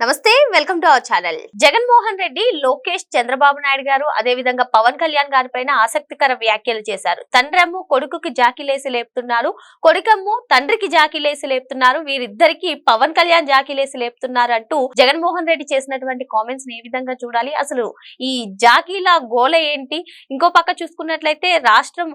నమస్తే, welcome to our channel. Jaganmohan Reddy, Lokesh, Chandrababu Naidu గారు అదే విధంగా పవన్ కళ్యాణ్ గారి పైన ఆసక్తికర వ్యాఖ్యలు చేశారు. తండ్రమ్ము కొడుకుకి జాకిలేసి లేపుతున్నారు, కొడుకమ్ము తండ్రికి జాకిలేసి లేపుతున్నారు, వీరిద్దరికి పవన్ కళ్యాణ్ జాకిలేసి లేపుతున్నారు అంటూ జగన్మోహన్ రెడ్డి చేసినటువంటి కామెంట్స్ ని ఏ విధంగా చూడాలి, అసలు ఈ జాకీల గోల ఏంటి? ఇంకో పక్క చూసుకున్నట్లయితే రాష్ట్రం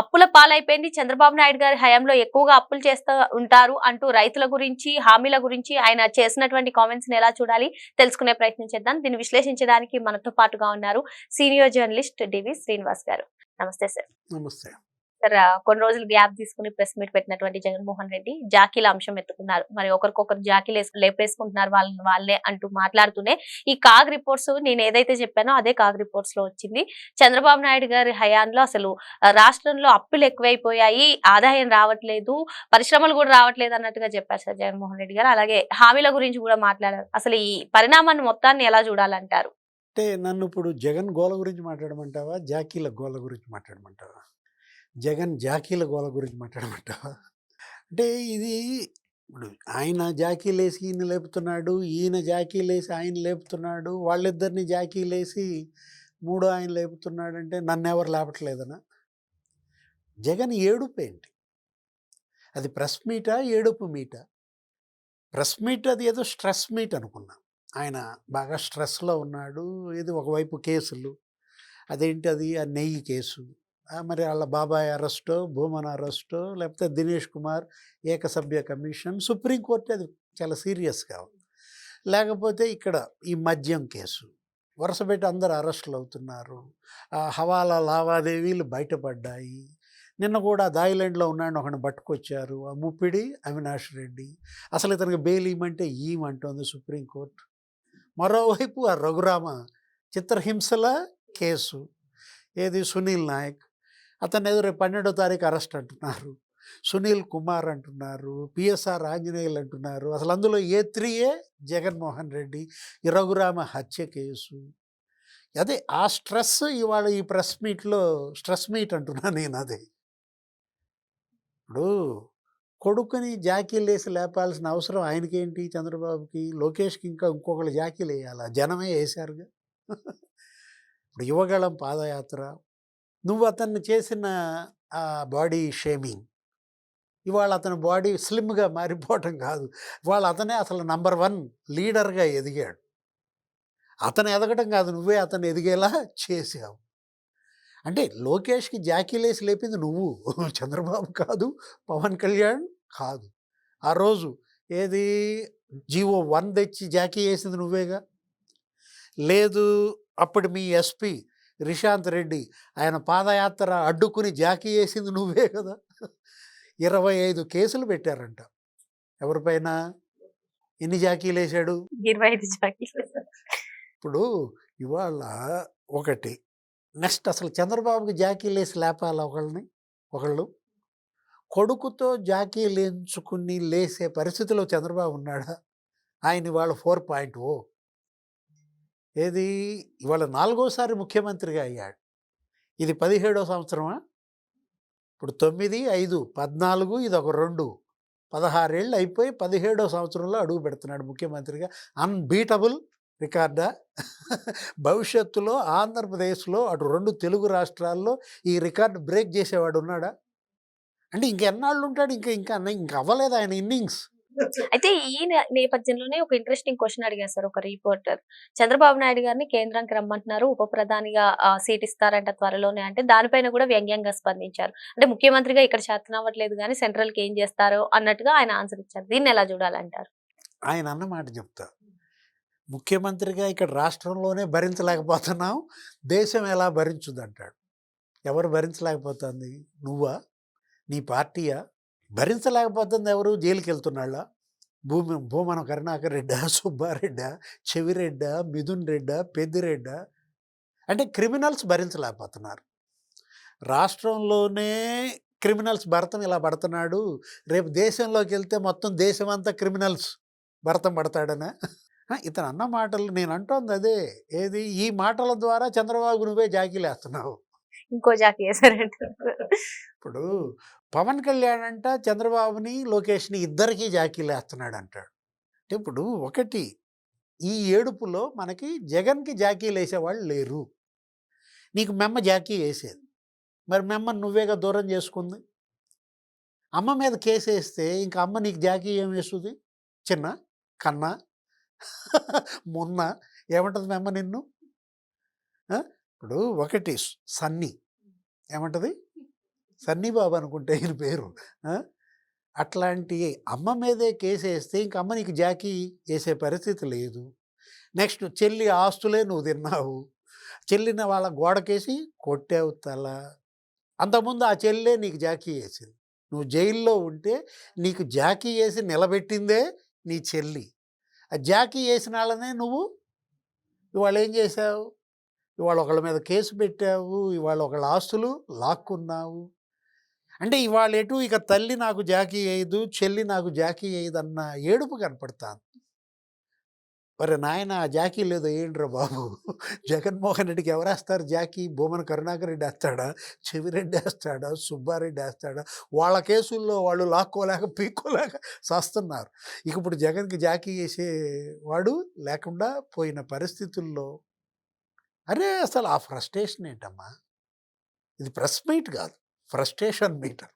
అప్పుల పాలైపోయింది, చంద్రబాబు నాయుడు గారి హయాంలో ఎక్కువగా అప్పులు చేస్తూ ఉంటారు అంటూ రైతుల గురించి, హామీల గురించి ఆయన చేసినటువంటి కామెంట్స్ ఎలా చూడాలి తెలుసుకునే ప్రయత్నం చేద్దాం. దీన్ని విశ్లేషించడానికి మనతో పాటుగా ఉన్నారు సీనియర్ జర్నలిస్ట్ డివి శ్రీనివాస్ గారు. నమస్తే సార్. నమస్తే సార్. కొన్ని రోజులు గ్యాప్ తీసుకుని ప్రెస్ మీట్ పెట్టినటువంటి జగన్మోహన్ రెడ్డి జాకీల అంశం ఎత్తుకున్నారు. మరి ఒకరికొకరు జాకీలు లేపేసుకుంటున్నారు వాళ్ళే అంటూ మాట్లాడుతూనే ఈ కాగ్ రిపోర్ట్స్, నేను ఏదైతే చెప్పానో అదే కాగ్ రిపోర్ట్స్ లో వచ్చింది. చంద్రబాబు నాయుడు గారి హయాంలో అసలు రాష్ట్రంలో అప్పులు ఎక్కువైపోయాయి, ఆదాయం రావట్లేదు, పరిశ్రమలు కూడా రావట్లేదు అన్నట్టుగా చెప్పారు సార్ జగన్మోహన్ రెడ్డి గారు. అలాగే హామీల గురించి కూడా మాట్లాడారు. అసలు ఈ పరిణామాన్ని మొత్తాన్ని ఎలా చూడాలంటారు? అంటే నన్ను ఇప్పుడు జగన్ గోల గురించి మాట్లాడమంటావా, జాకీల గోల గురించి మాట్లాడమంటావా? జగన్ జాకీల గోల గురించి మాట్లాడమంటావా? అంటే ఇది ఇప్పుడు ఆయన జాకీలేసి ఈయన లేపుతున్నాడు, ఈయన జాకీలేసి ఆయన లేపుతున్నాడు, వాళ్ళిద్దరిని జాకీలేసి మూడో ఆయన లేపుతున్నాడు. అంటే నన్ను ఎవరు లేపట్లేదనా? జగన్ ఏడుపు ఏంటి? అది ప్రెస్ మీటా, ఏడుపు మీటా? ప్రెస్ మీట్ అది ఏదో స్ట్రెస్ మీట్ అనుకున్నా. ఆయన బాగా స్ట్రెస్లో ఉన్నాడు. ఇది ఒకవైపు కేసులు, అదేంటి అది ఆ నెయ్యి కేసు, మరి వాళ్ళ బాబాయ్ అరెస్టో, భూమన్ అరెస్టో, లేకపోతే దినేష్ కుమార్ ఏకసభ్య కమిషన్, సుప్రీంకోర్టు అది చాలా సీరియస్గా ఉంది. లేకపోతే ఇక్కడ ఈ మద్యం కేసు వరుసపెట్టి అందరు అరెస్టులు అవుతున్నారు. హవాలా లావాదేవీలు బయటపడ్డాయి. నిన్న కూడా థాయిలాండ్లో ఉన్నాడు, ఒకడిని పట్టుకొచ్చారు, ఆ ముప్పిడి అవినాష్ రెడ్డి. అసలు ఇతనికి బెయిల్ ఇవ్వమంటే ఈమంటోంది సుప్రీంకోర్టు. మరోవైపు ఆ రఘురామ చిత్రహింసల కేసు, ఏది సునీల్ నాయక్, అతను ఏదో రేపు 12వ తారీఖు అరెస్ట్ అంటున్నారు, సునీల్ కుమార్ అంటున్నారు, పిఎస్ఆర్ ఆంజనేయులు అంటున్నారు. అసలు అందులో A3 జగన్మోహన్ రెడ్డి. ఈ రఘురామ హత్య కేసు, అదే ఆ స్ట్రెస్ ఇవాళ ఈ ప్రెస్ మీట్లో స్ట్రెస్ మీట్ అంటున్నా నేను. అదే ఇప్పుడు కొడుకుని జాకీలు వేసి లేపాల్సిన అవసరం ఆయనకేంటి, చంద్రబాబుకి, లోకేష్కి ఇంకా ఇంకొకళ్ళు జాకీలు వేయాలా? జనమే వేశారుగా. ఇప్పుడు యువగళం పాదయాత్ర, నువ్వు అతన్ని చేసిన ఆ బాడీ షేమింగ్, ఇవాళ అతని బాడీ స్లిమ్గా మారిపోవటం కాదు, ఇవాళ అతనే అసలు నంబర్ 1 లీడర్గా ఎదిగాడు. అతను ఎదగటం కాదు, నువ్వే అతను ఎదిగేలా చేసావు. అంటే లోకేష్కి జాకీలేసి లేపింది నువ్వు, చంద్రబాబు కాదు, పవన్ కళ్యాణ్ కాదు. ఆ రోజు ఏది జీవో 1 తెచ్చి జాకీ వేసింది నువ్వేగా. లేదు, అప్పుడు మీ ఎస్పీ రిషాంత్ రెడ్డి ఆయన పాదయాత్ర అడ్డుకుని జాకీ వేసింది నువ్వే కదా. 25 కేసులు పెట్టారంట ఎవరిపైన. ఎన్ని జాకీలు వేశాడు? 25 జాకీలు. ఇప్పుడు ఇవాళ ఒకటి, నెక్స్ట్ అసలు చంద్రబాబుకి జాకీలు వేసి లేపాలా ఒకళ్ళు? కొడుకుతో జాకీలు ఎంచుకుని లేసే పరిస్థితిలో చంద్రబాబు ఉన్నాడా? ఆయన ఇవాళ 4.0, ఏది ఇవాళ 4వసారి ముఖ్యమంత్రిగా అయ్యాడు. ఇది 17వ సంవత్సరమా? ఇప్పుడు 9, 5, 14, ఇది ఒక 2, 16 ఏళ్ళు అయిపోయి 17వ సంవత్సరంలో అడుగు పెడుతున్నాడు ముఖ్యమంత్రిగా. అన్బీటబుల్ రికార్డా? భవిష్యత్తులో ఆంధ్రప్రదేశ్లో అటు 2 తెలుగు రాష్ట్రాల్లో ఈ రికార్డు బ్రేక్ చేసేవాడు ఉన్నాడా? అంటే ఇంకెన్నాళ్ళు ఉంటాడు? ఇంకా అవ్వలేదు ఆయన ఇన్నింగ్స్. అయితే ఈ నేపథ్యంలోనే ఒక ఇంట్రెస్టింగ్ క్వశ్చన్ అడిగారు సార్ ఒక రిపోర్టర్. చంద్రబాబు నాయుడు గారిని కేంద్రానికి రమ్మంటున్నారు, ఉప ప్రధానిగా సీట్ ఇస్తారంట త్వరలోనే అంటే దానిపైన కూడా వ్యంగ్యంగా స్పందించారు. అంటే ముఖ్యమంత్రిగా ఇక్కడ చేతనవ్వట్లేదు కానీ సెంట్రల్కి ఏం చేస్తారో అన్నట్టుగా ఆయన ఆన్సర్ ఇచ్చారు. దీన్ని ఎలా చూడాలంటారు? ఆయన అన్న మాట చెప్తా, ముఖ్యమంత్రిగా ఇక్కడ రాష్ట్రంలోనే భరించలేకపోతున్నాం, దేశం ఎలా భరించుదంటాడు. ఎవరు భరించలేకపోతుంది? నువ్వా? నీ పార్టీయా? భరించలేకపోతుంది ఎవరు? జైలుకి వెళ్తున్నాళ్ళ? భూమన కరుణాకర్ రెడ్డా, సుబ్బారెడ్డా, చెవిరెడ్డా, మిథున్ రెడ్డా, పెద్దిరెడ్డా? అంటే క్రిమినల్స్ భరించలేకపోతున్నారు. రాష్ట్రంలోనే క్రిమినల్స్ భరతం ఇలా పడుతున్నాడు, రేపు దేశంలోకి వెళ్తే మొత్తం దేశం అంతా క్రిమినల్స్ భరతం పడతాడనా? ఇతను అన్న మాటలు నేను అంటోంది అదే. ఏది ఈ మాటల ద్వారా చంద్రబాబు నువ్వే జాకీలేస్తున్నావు. ఇంకో జాకీ వేసారంట. ఇప్పుడు పవన్ కళ్యాణ్ అంట చంద్రబాబుని, లోకేష్ని ఇద్దరికీ జాకీలేస్తున్నాడు అంటాడు. అంటే ఇప్పుడు ఒకటి, ఈ ఏడుపులో మనకి జగన్కి జాకీలు వేసేవాళ్ళు లేరు. నీకు మెమ్మ జాకీ వేసేది, మరి మెమ్మని నువ్వేగా దూరం చేసుకుంది. అమ్మ మీద కేసేస్తే ఇంక అమ్మ నీకు జాకీ ఏం వేస్తుంది? చిన్న కన్నా మొన్న ఏమంటుంది మెమ్మ నిన్ను? ఇప్పుడు ఒకటి సన్నీ ఏమంటది? సన్నీ బాబు అనుకుంటే ఈయన పేరు. అట్లాంటి అమ్మ మీదే కేసేస్తే ఇంక అమ్మ నీకు జాకీ వేసే పరిస్థితి లేదు. నెక్స్ట్ చెల్లి ఆస్తులే నువ్వు తిన్నావు, చెల్లిని వాళ్ళ గోడకేసి కొట్టావు తల. అంతకుముందు ఆ చెల్లె నీకు జాకీ వేసింది. నువ్వు జైల్లో ఉంటే నీకు జాకీ వేసి నిలబెట్టిందే నీ చెల్లి. ఆ జాకీ వేసిన వాళ్ళనే నువ్వు ఇవాళ ఏం చేసావు? ఇవాళ ఒకళ్ళ మీద కేసు పెట్టావు, ఇవాళ ఒకళ్ళ ఆస్తులు లాక్కున్నావు. అంటే ఇవాళ ఎటు ఇక తల్లి నాకు జాకీ వేయదు, చెల్లి నాకు జాకీ వేయదన్న ఏడుపు కనపడతాను. మరి నాయన ఆ జాకీ లేదో ఏంట్రా బాబు? జగన్మోహన్ రెడ్డికి ఎవరేస్తారు జాకీ? భూమన కరుణాకర్ రెడ్డి వేస్తాడా, చెవిరెడ్డి వేస్తాడా, సుబ్బారెడ్డి వేస్తాడా? వాళ్ళ కేసుల్లో వాళ్ళు లాక్కోలేక పీక్కోలేక చేస్తున్నారు. ఇక ఇప్పుడు జగన్కి జాకీ వేసేవాడు లేకుండా పోయిన పరిస్థితుల్లో అరే అసలు ఆ ఫ్రస్ట్రేషన్ ఏంటమ్మా? ఇది ప్రెస్ మీట్ కాదు, ఫ్రస్ట్రేషన్ మీటర్.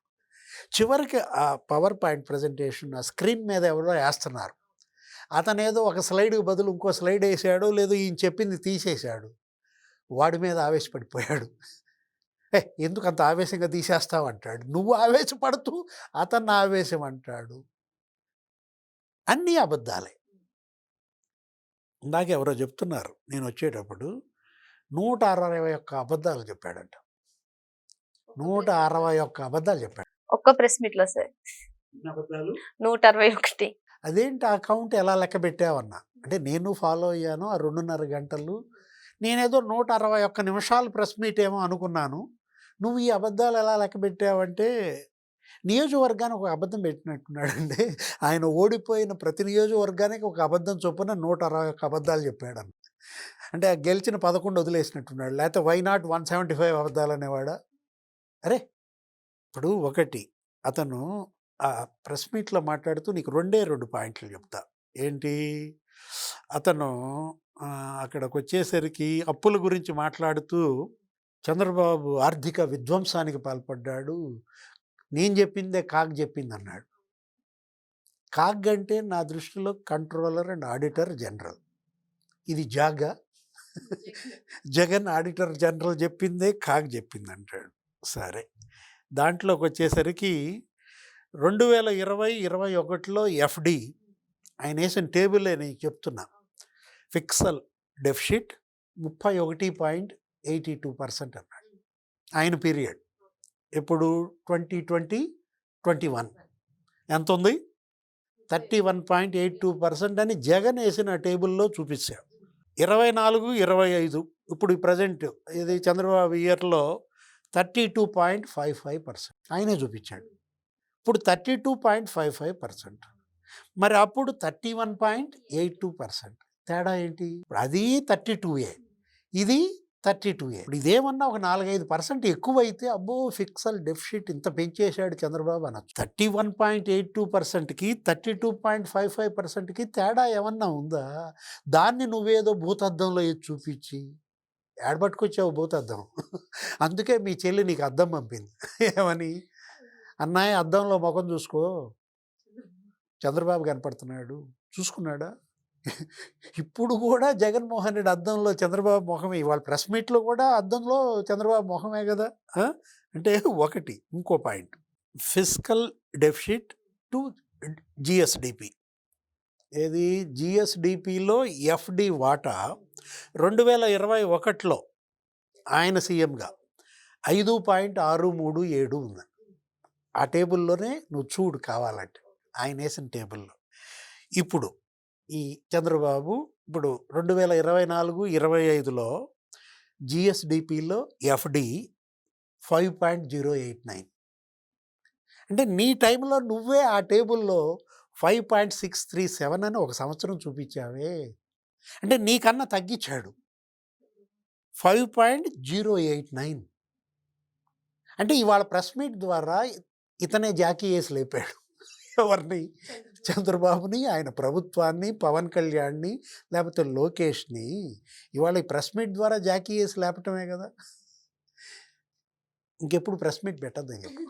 చివరికి ఆ పవర్ పాయింట్ ప్రజెంటేషన్ ఆ స్క్రీన్ మీద ఎవరో వేస్తున్నారు. అతనేదో ఒక స్లైడ్కి బదులు ఇంకో స్లైడ్ వేసాడు, లేదు ఈయన చెప్పింది తీసేశాడు. వాడి మీద ఆవేశపడిపోయాడు. ఎందుకు అంత ఆవేశంగా తీసేస్తావు అంటాడు. నువ్వు ఆవేశపడుతూ అతన్ని ఆవేశం అంటాడు. అన్నీ అబద్ధాలే. ఇందాక ఎవరో చెప్తున్నారు, నేను వచ్చేటప్పుడు 161 అబద్ధాలు చెప్పాడంట. 161 అబద్ధాలు చెప్పాడు. ఒక్క ప్రెస్ మీట్ లో సార్ 161. అదేంటి ఆ కౌంట్ ఎలా లెక్క పెట్టావన్నా అంటే నేను ఫాలో అయ్యాను ఆ 2.5 గంటలు. నేనేదో 161 నిమిషాలు ప్రెస్ మీట్ ఏమో అనుకున్నాను. నువ్వు ఈ అబద్ధాలు ఎలా లెక్క పెట్టావంటే నియోజకవర్గానికి ఒక అబద్ధం పెట్టినట్టున్నాడండి. ఆయన ఓడిపోయిన ప్రతి నియోజకవర్గానికి ఒక అబద్ధం చొప్పున 161 అబద్ధాలు చెప్పాడు. అంటే గెలిచిన 11 వదిలేసినట్టున్నాడు. లేకపోతే వై నాట్ 175 అబద్ధాలు అనేవాడా? అరే ఇప్పుడు ఒకటి అతను ఆ ప్రెస్ మీట్లో మాట్లాడుతూ నీకు 2 పాయింట్లు చెప్తా. ఏంటి అతను అక్కడికి వచ్చేసరికి అప్పుల గురించి మాట్లాడుతూ చంద్రబాబు ఆర్థిక విధ్వంసానికి పాల్పడ్డాడు, నేను చెప్పిందే కాగ్ చెప్పింది అన్నాడు. కాగ్ అంటే నా దృష్టిలో కంట్రోలర్ అండ్ ఆడిటర్ జనరల్. ఇది జాగా జగన్ ఆడిటర్ జనరల్ చెప్పిందే కాగ్ చెప్పింది అంటాడు. సరే దాంట్లోకి వచ్చేసరికి 2020-21లో ఎఫ్డి ఆయన వేసిన టేబుల్ నేను చెప్తున్నా. ఫిక్సల్ డెఫిసిట్ 31.82% అన్నాడు ఆయన పీరియడ్. ఇప్పుడు 2020-21 ఎంత ఉంది? 31.82% అని జగన్ వేసిన టేబుల్లో చూపించాడు. 24-25 ఇప్పుడు ప్రజెంట్ ఇది చంద్రబాబు ఇయర్లో 32.55% ఆయనే చూపించాడు. ఇప్పుడు 32.55%, మరి అప్పుడు 31.82%. తేడా ఏంటి? ఇప్పుడు అది 32A, ఇది 32A. ఇప్పుడు ఇదేమన్నా ఒక 4-5% ఎక్కువైతే అబ్బో ఫిక్సల్ డెఫిసిట్ ఇంత పెంచేశాడు చంద్రబాబు అనొచ్చు. 31.82%కి 32.55%కి తేడా ఏమన్నా ఉందా? దాన్ని నువ్వేదో భూతద్దంలో చూపించి ఏడబట్టుకొచ్చావు భూతద్దం. అందుకే మీ చెల్లి నీకు అద్దం పంపింది. ఏమని? అన్నయ్య అద్దంలో ముఖం చూసుకో, చంద్రబాబు కనపడుతున్నాడు. చూసుకున్నాడా? ఇప్పుడు కూడా జగన్మోహన్ రెడ్డి అద్దంలో చంద్రబాబు ముఖమే. ఇవాళ ప్రెస్ మీట్లో కూడా అద్దంలో చంద్రబాబు ముఖమే కదా. అంటే ఒకటి ఇంకో point, fiscal deficit to GSDP. ఏది? జిఎస్డిపిలో ఎఫ్డి వాటా 2021లో ఆయన సీఎంగా 5.637 ఉంది. ఆ టేబుల్లోనే నువ్వు చూడు కావాలంటే, ఆయన వేసిన టేబుల్లో. ఇప్పుడు ఈ చంద్రబాబు ఇప్పుడు 2024-25లో జిఎస్డిపిలో ఎఫ్డి 5.089. అంటే నీ టైంలో నువ్వే ఆ టేబుల్లో 5.637 అని ఒక సంవత్సరం చూపించావే. అంటే నీకన్నా తగ్గించాడు 5.089. అంటే ఇవాళ ప్రెస్ మీట్ ద్వారా ఇతనే జాకీ వేసి లేపాడు. ఎవరిని? చంద్రబాబుని, ఆయన ప్రభుత్వాన్ని, పవన్ కళ్యాణ్‌ని, లేకపోతే లోకేష్‌ని ఇవాళ ఈ ప్రెస్ మీట్ ద్వారా జాకీ చేసి లేపటమే కదా! ఇంకెప్పుడు ప్రెస్ మీట్ పెట్టొద్దని చెప్పు.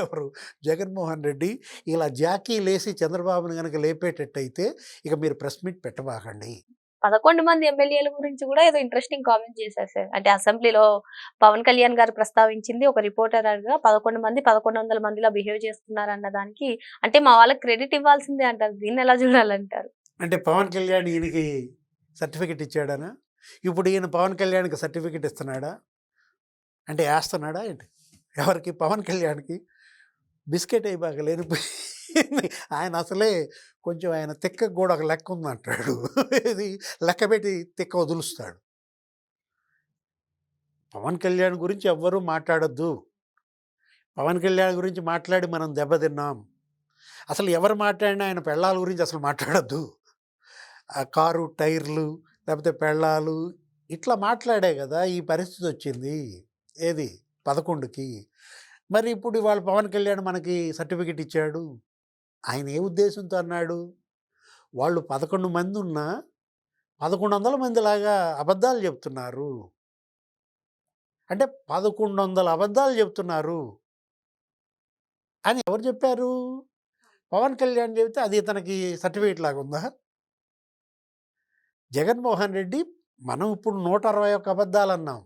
ఎవరు? జగన్మోహన్ రెడ్డి ఇలా జాకీలేసి చంద్రబాబుని గనక లేపేటట్టయితే ఇక మీరు ప్రెస్ మీట్ పెట్టబాకండి. 11 మంది ఎమ్మెల్యేల గురించి కూడా ఏదో ఇంట్రెస్టింగ్ కామెంట్ చేశారు సార్. అంటే అసెంబ్లీలో పవన్ కళ్యాణ్ గారు ప్రస్తావించింది ఒక రిపోర్టర్ అడగగా 11 మంది 1100 మందిలా బిహేవ్ చేస్తున్నారన్న దానికి అంటే మా వాళ్ళకి క్రెడిట్ ఇవ్వాల్సిందే అంటారు. దీన్ని ఎలా చూడాలంటారు? అంటే పవన్ కళ్యాణ్ ఈయనకి సర్టిఫికేట్ ఇచ్చాడనా? ఇప్పుడు ఈయన పవన్ కళ్యాణ్‌కి సర్టిఫికేట్ ఇస్తున్నాడా? అంటే ఏస్తన్నాడా ఏంటి? ఎవరికి? పవన్ కళ్యాణ్‌కి. బిస్కెట్ ఎయబాక లేనిపోయింది. ఆయన అసలే కొంచెం ఆయన తిక్కకి గూడా ఒక లెక్క ఉందంటాడు. ఇది లెక్కబెట్టి తిక్క వదులుస్తాడు. పవన్ కళ్యాణ్ గురించి ఎవ్వరూ మాట్లాడొద్దు. పవన్ కళ్యాణ్ గురించి మాట్లాడి మనం దెబ్బతిన్నాం. అసలు ఎవరు మాట్లాడినా ఆయన పెళ్ళాల గురించి అసలు మాట్లాడొద్దు. ఆ కారు టైర్లు, లేకపోతే పెళ్ళాలు ఇట్లా మాట్లాడే గదా! ఈ పరిస్థితి వచ్చింది. ఏది? 11కి. మరి ఇప్పుడు ఇవాళ పవన్ కళ్యాణ్ మనకి సర్టిఫికేట్ ఇచ్చాడు. ఆయన ఏ ఉద్దేశంతో అన్నాడు? వాళ్ళు 11 మందున్నా 1100 మందిలాగా అబద్ధాలు చెప్తున్నారు. అంటే 1100 అబద్ధాలు చెప్తున్నారు అని ఎవరు చెప్పారు? పవన్ కళ్యాణ్ చెబితే అది ఇతనికి సర్టిఫికేట్ లాగుందా? జగన్మోహన్ రెడ్డి మనం ఇప్పుడు 161 అబద్ధాలన్నాం.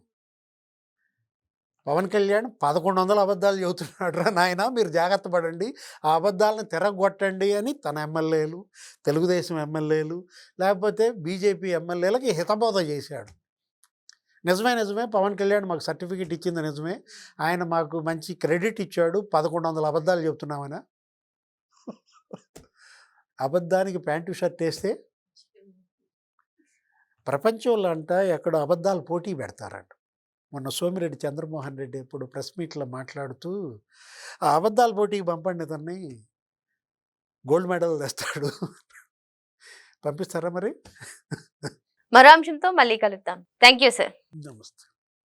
పవన్ కళ్యాణ్ 1100 అబద్ధాలు చెబుతున్నాడురా నాయనా! మీరు జాగ్రత్త పడండి. ఆ అబద్ధాలను తిరగ్గొట్టండి అని తన ఎమ్మెల్యేలు, తెలుగుదేశం ఎమ్మెల్యేలు, లేకపోతే బీజేపీ ఎమ్మెల్యేలకి హితబోధ చేశాడు. నిజమే పవన్ కళ్యాణ్ మాకు సర్టిఫికేట్ ఇచ్చింది నిజమే. ఆయన మాకు మంచి క్రెడిట్ ఇచ్చాడు. 1100 అబద్ధాలు చెబుతున్నామనా? అబద్ధానికి ప్యాంటు షర్ట్ ఏస్తే ప్రపంచంలో అంట ఎక్కడో అబద్ధాలు పోటీ పెడతారంట. మొన్న సోమిరెడ్డి చంద్రమోహన్ రెడ్డి ఎప్పుడు ప్రెస్ మీట్‌లో మాట్లాడుతూ, ఆ అబద్ధాల పోటీకి పంపండి ఇతన్ని. గోల్డ్ మెడల్ తెస్తాడు. పంపిస్తారా మరి? మరో అంశంతో మళ్ళీ కలుద్దాం. Thank you sir. నమస్తే.